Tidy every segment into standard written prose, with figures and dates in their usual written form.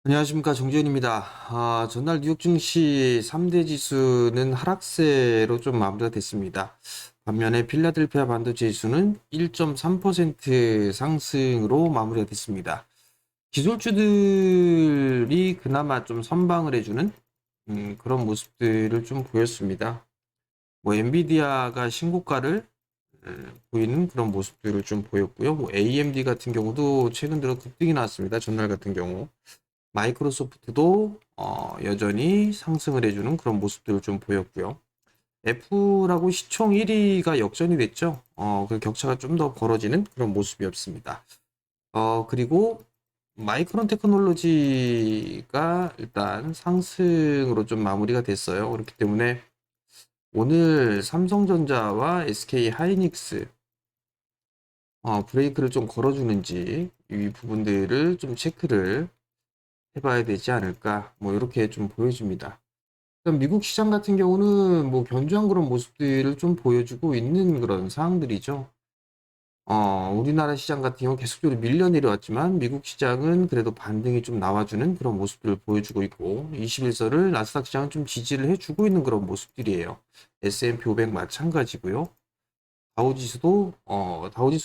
안녕하십니까, 정지현입니다. 전날 뉴욕 증시 3대 지수는 하락세로 좀 마무리가 됐습니다. 반면에 필라델피아 반도체 지수는 1.3% 상승으로 마무리가 됐습니다. 기술주들이 그나마 좀 선방을 해주는 그런 모습들을 좀 보였습니다. 뭐 엔비디아가 신고가를 보이는 그런 모습들을 좀 보였고요. 뭐 AMD 같은 경우도 최근 들어 급등이 나왔습니다. 전날 같은 경우. 마이크로소프트도 여전히 상승을 해주는 그런 모습들을 좀 보였고요. 애플하고 시총 1위가 역전이 됐죠. 그 격차가 좀 더 벌어지는 그런 모습이었습니다. 그리고 마이크론 테크놀로지가 일단 상승으로 좀 마무리가 됐어요. 그렇기 때문에 오늘 삼성전자와 SK 하이닉스 브레이크를 좀 걸어주는지 이 부분들을 좀 체크를 해봐야 되지 않을까, 뭐 이렇게 좀 보여집니다. 그럼 미국 시장 같은 경우는 뭐 견조한 그런 모습들을 좀 보여주고 있는 그런 상황들이죠. 우리나라 시장 같은 경우 계속적으로 밀려 내려왔지만 미국 시장은 그래도 반등이 좀 나와주는 그런 모습들을 보여주고 있고 21선을 나스닥 시장은 좀 지지를 해주고 있는 그런 모습들이에요. S&P 500 마찬가지고요. 다우지수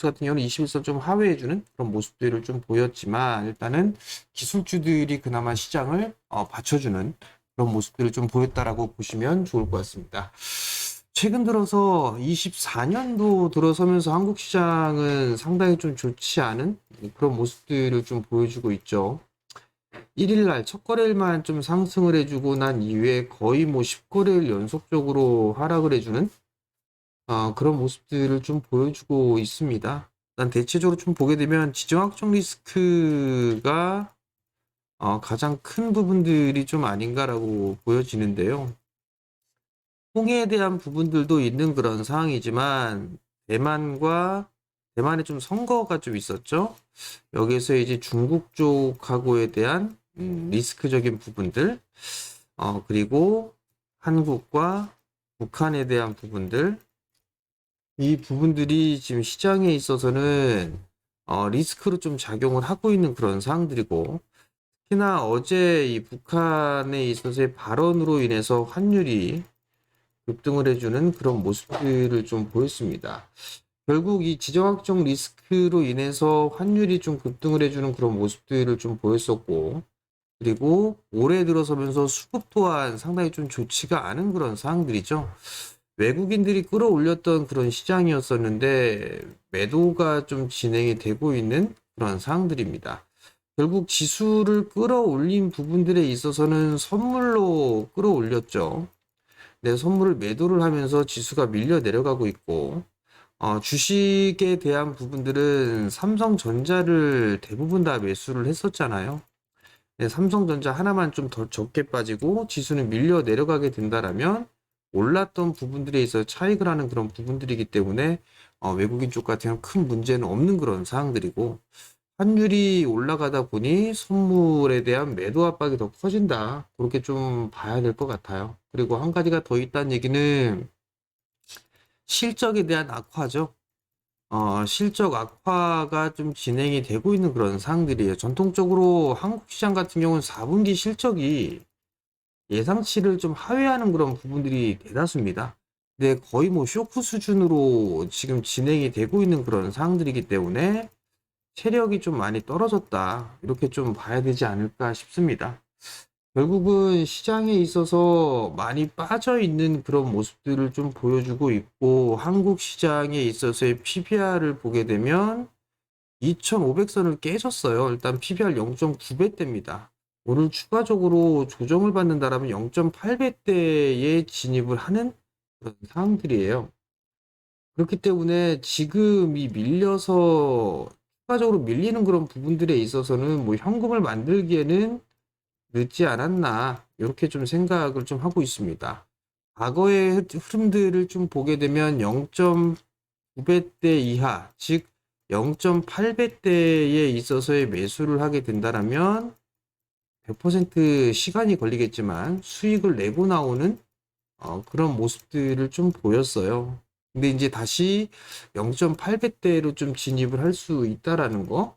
같은 경우는 21선 좀 하회해주는 그런 모습들을 좀 보였지만 일단은 기술주들이 그나마 시장을 받쳐주는 그런 모습들을 좀 보였다라고 보시면 좋을 것 같습니다. 최근 들어서 24년도 들어서면서 한국 시장은 상당히 좀 좋지 않은 그런 모습들을 좀 보여주고 있죠. 1일날 첫 거래일만 좀 상승을 해주고 난 이후에 거의 뭐 10거래일 연속적으로 하락을 해주는 그런 모습들을 좀 보여주고 있습니다. 일단 대체적으로 좀 보게 되면 지정학적 리스크가 가장 큰 부분들이 좀 아닌가라고 보여지는데요. 홍해에 대한 부분들도 있는 그런 상황이지만 대만에 좀 선거가 좀 있었죠. 여기서 이제 중국 쪽하고에 대한 리스크적인 부분들, 그리고 한국과 북한에 대한 부분들, 이 부분들이 지금 시장에 있어서는 리스크로 좀 작용을 하고 있는 그런 상황들이고, 특히나 어제 이 북한에 있어서의 발언으로 인해서 환율이 급등을 해주는 그런 모습들을 좀 보였습니다. 결국 이 지정학적 리스크로 인해서 환율이 좀 급등을 해주는 그런 모습들을 좀 보였었고, 그리고 올해 들어서면서 수급 또한 상당히 좀 좋지가 않은 그런 상황들이죠. 외국인들이 끌어올렸던 그런 시장이었었는데 매도가 좀 진행이 되고 있는 그런 상황들입니다. 결국 지수를 끌어올린 부분들에 있어서는 선물로 끌어올렸죠. 내 선물을 매도를 하면서 지수가 밀려 내려가고 있고, 주식에 대한 부분들은 삼성전자를 대부분 다 매수를 했었잖아요. 네, 삼성전자 하나만 좀 더 적게 빠지고 지수는 밀려 내려가게 된다라면 올랐던 부분들에 있어 차익을 하는 그런 부분들이기 때문에 외국인 쪽 같은 경우는 큰 문제는 없는 그런 사항들이고 환율이 올라가다 보니 선물에 대한 매도 압박이 더 커진다. 그렇게 좀 봐야 될 것 같아요. 그리고 한 가지가 더 있다는 얘기는 실적에 대한 악화죠. 실적 악화가 좀 진행이 되고 있는 그런 상황들이에요. 전통적으로 한국 시장 같은 경우는 4분기 실적이 예상치를 좀 하회하는 그런 부분들이 대다수입니다. 근데 거의 뭐 쇼크 수준으로 지금 진행이 되고 있는 그런 상황들이기 때문에 체력이 좀 많이 떨어졌다. 이렇게 좀 봐야 되지 않을까 싶습니다. 결국은 시장에 있어서 많이 빠져 있는 그런 모습들을 좀 보여주고 있고, 한국 시장에 있어서의 PBR을 보게 되면 2500선을 깨졌어요. 일단 PBR 0.9배대입니다. 오늘 추가적으로 조정을 받는다라면 0.8배대에 진입을 하는 그런 상황들이에요. 그렇기 때문에 지금 이 밀려서 추가적으로 밀리는 그런 부분들에 있어서는 뭐 현금을 만들기에는 늦지 않았나 이렇게 좀 생각을 좀 하고 있습니다. 과거의 흐름들을 좀 보게 되면 0.9배대 이하, 즉 0.8배대에 있어서의 매수를 하게 된다면 100% 시간이 걸리겠지만 수익을 내고 나오는 그런 모습들을 좀 보였어요. 근데 이제 다시 0.8배대로 좀 진입을 할 수 있다라는 거.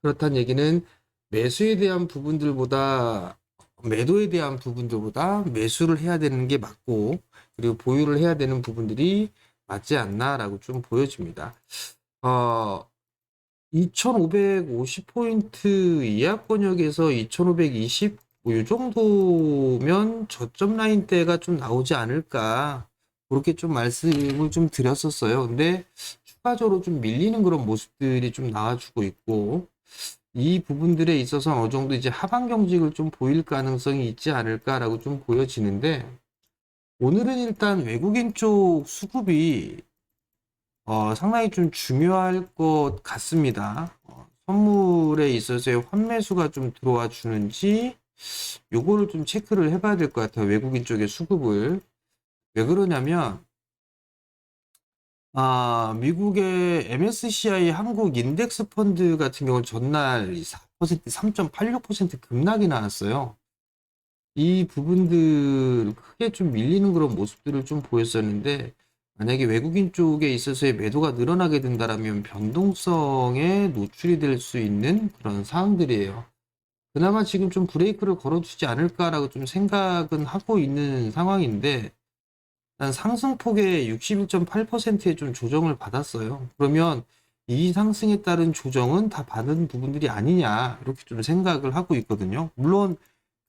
그렇다는 얘기는 매수에 대한 부분들보다 매도에 대한 부분들보다 매수를 해야 되는 게 맞고, 그리고 보유를 해야 되는 부분들이 맞지 않나라고 좀 보여집니다. 2550포인트 이하 권역에서 2520, 뭐 이 정도면 저점 라인대가 좀 나오지 않을까, 그렇게 좀 말씀을 좀 드렸었어요. 근데 추가적으로 좀 밀리는 그런 모습들이 좀 나와주고 있고, 이 부분들에 있어서 어느 정도 이제 하방 경직을 좀 보일 가능성이 있지 않을까라고 좀 보여지는데, 오늘은 일단 외국인 쪽 수급이 상당히 좀 중요할 것 같습니다. 선물에 있어서의 환매수가 좀 들어와 주는지 요거를 좀 체크를 해봐야 될 것 같아요. 외국인 쪽의 수급을. 왜 그러냐면 미국의 MSCI 한국 인덱스 펀드 같은 경우는 전날 4%, 3.86% 급락이 나왔어요. 이 부분들 크게 좀 밀리는 그런 모습들을 좀 보였었는데, 만약에 외국인 쪽에 있어서의 매도가 늘어나게 된다라면 변동성에 노출이 될 수 있는 그런 사항들이에요. 그나마 지금 좀 브레이크를 걸어주지 않을까라고 좀 생각은 하고 있는 상황인데, 일단 상승폭의 61.8%의 좀 조정을 받았어요. 그러면 이 상승에 따른 조정은 다 받은 부분들이 아니냐, 이렇게 좀 생각을 하고 있거든요. 물론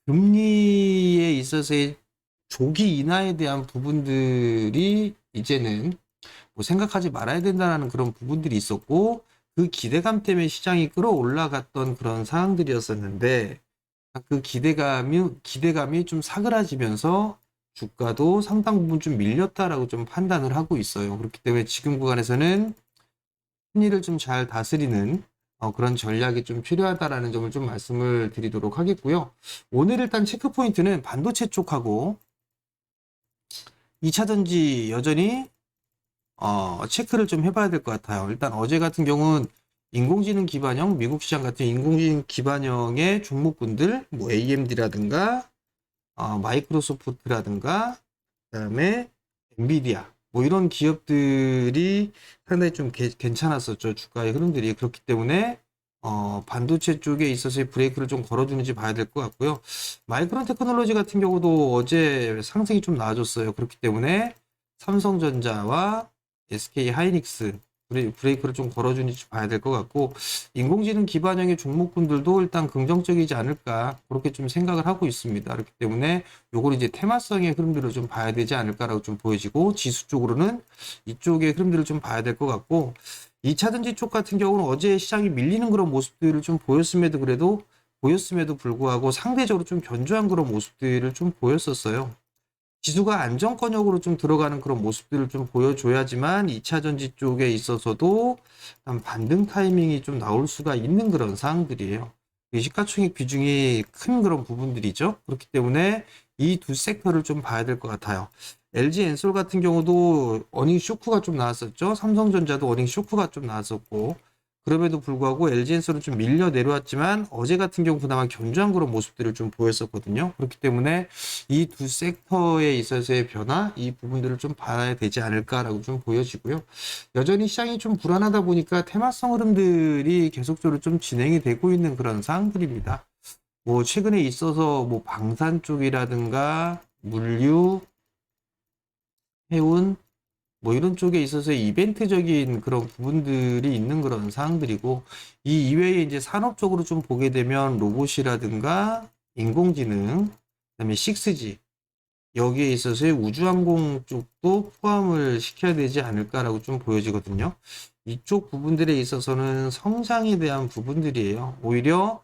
금리에 있어서의 조기 인하에 대한 부분들이 이제는 뭐 생각하지 말아야 된다는 그런 부분들이 있었고, 그 기대감 때문에 시장이 끌어올라갔던 그런 상황들이었었는데, 그 기대감이 좀 사그라지면서 주가도 상당 부분 좀 밀렸다라고 좀 판단을 하고 있어요. 그렇기 때문에 지금 구간에서는 심리를 좀 잘 다스리는 그런 전략이 좀 필요하다라는 점을 좀 말씀을 드리도록 하겠고요. 오늘 일단 체크 포인트는 반도체 쪽하고 2차전지 여전히 체크를 좀 해봐야 될 것 같아요. 일단 어제 같은 경우는 인공지능 기반형, 미국 시장 같은 인공지능 기반형의 종목군들, 뭐 AMD라든가 마이크로소프트라든가 그다음에 엔비디아, 뭐 이런 기업들이 상당히 좀 괜찮았었죠. 주가의 흐름들이. 그렇기 때문에 반도체 쪽에 있어서의 브레이크를 좀 걸어주는지 봐야 될 것 같고요. 마이크론 테크놀로지 같은 경우도 어제 상승이 좀 나아졌어요. 그렇기 때문에 삼성전자와 SK 하이닉스 브레이크를 좀 걸어주는지 봐야 될 것 같고, 인공지능 기반형의 종목군들도 일단 긍정적이지 않을까, 그렇게 좀 생각을 하고 있습니다. 그렇기 때문에 요걸 이제 테마성의 흐름들을 좀 봐야 되지 않을까라고 좀 보여지고, 지수 쪽으로는 이쪽의 흐름들을 좀 봐야 될 것 같고, 2차전지 쪽 같은 경우는 어제 시장이 밀리는 그런 모습들을 좀 보였음에도 불구하고 상대적으로 좀 견조한 그런 모습들을 좀 보였었어요. 지수가 안정권역으로 좀 들어가는 그런 모습들을 좀 보여줘야지만 2차전지 쪽에 있어서도 반등 타이밍이 좀 나올 수가 있는 그런 사항들이에요. 시가총액 비중이 큰 그런 부분들이죠. 그렇기 때문에 이 두 섹터를 좀 봐야 될 것 같아요. LG 엔솔 같은 경우도 어닝 쇼크가 좀 나왔었죠. 삼성전자도 어닝 쇼크가 좀 나왔었고, 그럼에도 불구하고 LG엔솔은 좀 밀려 내려왔지만 어제 같은 경우 그나마 견조한 그런 모습들을 좀 보였었거든요. 그렇기 때문에 이 두 섹터에 있어서의 변화, 이 부분들을 좀 봐야 되지 않을까라고 좀 보여지고요. 여전히 시장이 좀 불안하다 보니까 테마성 흐름들이 계속적으로 좀 진행이 되고 있는 그런 상황들입니다. 뭐 최근에 있어서 뭐 방산 쪽이라든가 물류, 해운, 뭐 이런 쪽에 있어서 이벤트적인 그런 부분들이 있는 그런 사항들이고, 이 이외에 이제 산업적으로 좀 보게 되면 로봇이라든가 인공지능, 그다음에 6G, 여기에 있어서의 우주항공 쪽도 포함을 시켜야 되지 않을까라고 좀 보여지거든요. 이쪽 부분들에 있어서는 성장에 대한 부분들이에요. 오히려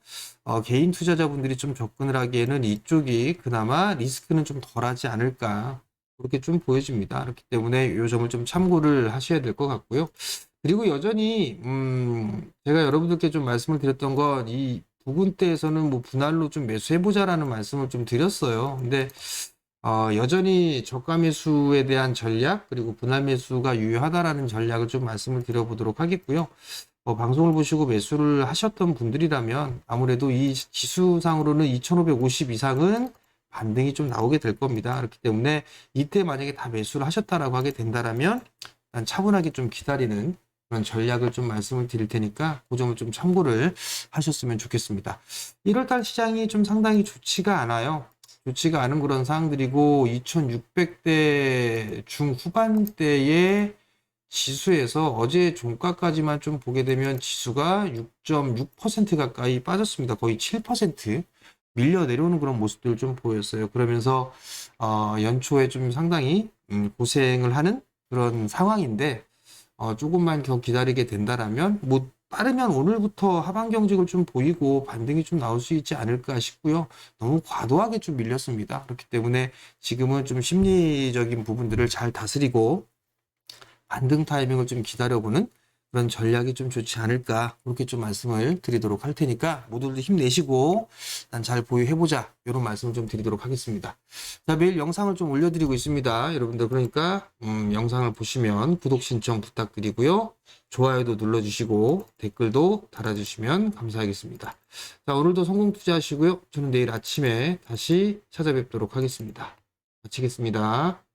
개인 투자자분들이 좀 접근을 하기에는 이쪽이 그나마 리스크는 좀 덜하지 않을까, 그렇게 좀 보여집니다. 그렇기 때문에 이 점을 좀 참고를 하셔야 될 것 같고요. 그리고 여전히 제가 여러분들께 좀 말씀을 드렸던 건, 이 부근대에서는 뭐 분할로 좀 매수해보자라는 말씀을 좀 드렸어요. 근데 여전히 저가 매수에 대한 전략, 그리고 분할 매수가 유효하다라는 전략을 좀 말씀을 드려보도록 하겠고요. 방송을 보시고 매수를 하셨던 분들이라면 아무래도 이 지수상으로는 2550 이상은 반등이 좀 나오게 될 겁니다. 그렇기 때문에 이때 만약에 다 매수를 하셨다라고 하게 된다라면 차분하게 좀 기다리는 그런 전략을 좀 말씀을 드릴 테니까 그 점을 좀 참고를 하셨으면 좋겠습니다. 1월달 시장이 좀 상당히 좋지가 않아요. 좋지가 않은 그런 상황들이고 2600대 중후반대의 지수에서 어제 종가까지만 좀 보게 되면 지수가 6.6% 가까이 빠졌습니다. 거의 7% 밀려 내려오는 그런 모습들을 좀 보였어요. 그러면서 연초에 좀 상당히 고생을 하는 그런 상황인데 조금만 더 기다리게 된다라면 뭐 빠르면 오늘부터 하반 경직을 좀 보이고 반등이 좀 나올 수 있지 않을까 싶고요. 너무 과도하게 좀 밀렸습니다. 그렇기 때문에 지금은 좀 심리적인 부분들을 잘 다스리고 반등 타이밍을 좀 기다려보는 그런 전략이 좀 좋지 않을까 그렇게 좀 말씀을 드리도록 할 테니까 모두들 힘내시고 난 잘 보유해보자 이런 말씀을 좀 드리도록 하겠습니다. 자, 매일 영상을 좀 올려드리고 있습니다. 여러분들 그러니까 영상을 보시면 구독 신청 부탁드리고요. 좋아요도 눌러주시고 댓글도 달아주시면 감사하겠습니다. 자, 오늘도 성공 투자하시고요. 저는 내일 아침에 다시 찾아뵙도록 하겠습니다. 마치겠습니다.